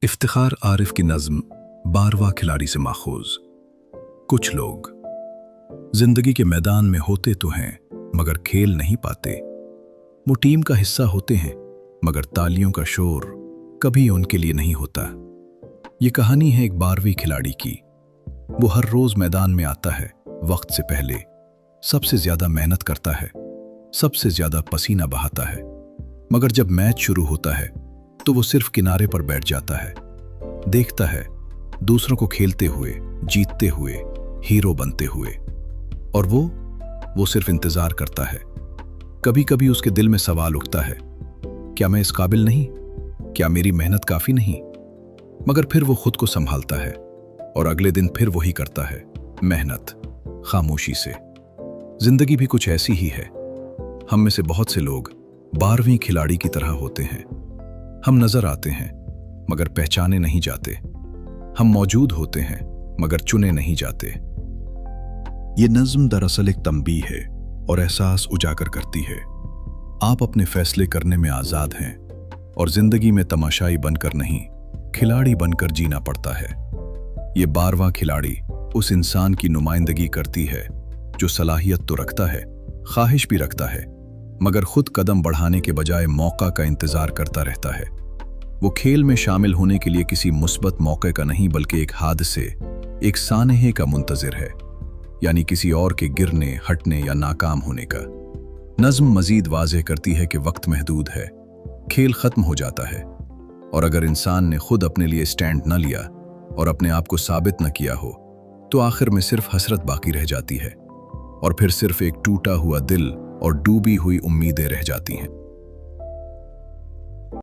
इफ्तिखार आरिफ की नज़्म 12वां खिलाड़ी से माखूज। कुछ लोग जिंदगी के मैदान में होते तो हैं मगर खेल नहीं पाते। वो टीम का हिस्सा होते हैं मगर तालियों का शोर कभी उनके लिए नहीं होता। ये कहानी है एक 12वीं खिलाड़ी की। वो हर रोज मैदान में आता है वक्त से पहले, सबसे ज्यादा मेहनत करता है, सबसे ज्यादा पसीना बहाता है, मगर जब मैच शुरू होता है तो वो सिर्फ किनारे पर बैठ जाता है, देखता है दूसरों को खेलते हुए, जीतते हुए, हीरो बनते हुए, और वो सिर्फ इंतजार करता है। कभी कभी उसके दिल में सवाल उठता है, क्या मैं इस काबिल नहीं? क्या मेरी मेहनत काफी नहीं? मगर फिर वो खुद को संभालता है और अगले दिन फिर वही करता है, मेहनत, खामोशी से। जिंदगी भी कुछ ऐसी ही है। हम में से बहुत से लोग 12वीं खिलाड़ी की तरह होते हैं। हम नजर आते हैं मगर पहचाने नहीं जाते। हम मौजूद होते हैं मगर चुने नहीं जाते। ये नज़्म दरअसल एक तंबीह है और एहसास उजागर करती है। आप अपने फैसले करने में आज़ाद हैं और जिंदगी में तमाशाई बनकर नहीं, खिलाड़ी बनकर जीना पड़ता है। ये 12वां खिलाड़ी उस इंसान की नुमाइंदगी करती है जो सलाहियत तो रखता है, ख्वाहिश भी रखता है, मगर खुद कदम बढ़ाने के बजाय मौका का इंतजार करता रहता है। वो खेल में शामिल होने के लिए किसी मुस्बत मौके का नहीं बल्कि एक हादसे, एक सानहे का मुंतजिर है, यानी किसी और के गिरने, हटने या नाकाम होने का। नज़्म मजीद वाज़ेह करती है कि वक्त महदूद है, खेल खत्म हो जाता है, और अगर इंसान ने खुद अपने लिए स्टैंड न लिया और अपने आप को साबित न किया हो तो आखिर में सिर्फ हसरत बाकी रह जाती है, और फिर सिर्फ एक टूटा हुआ दिल और डूबी हुई उम्मीदें रह जाती हैं।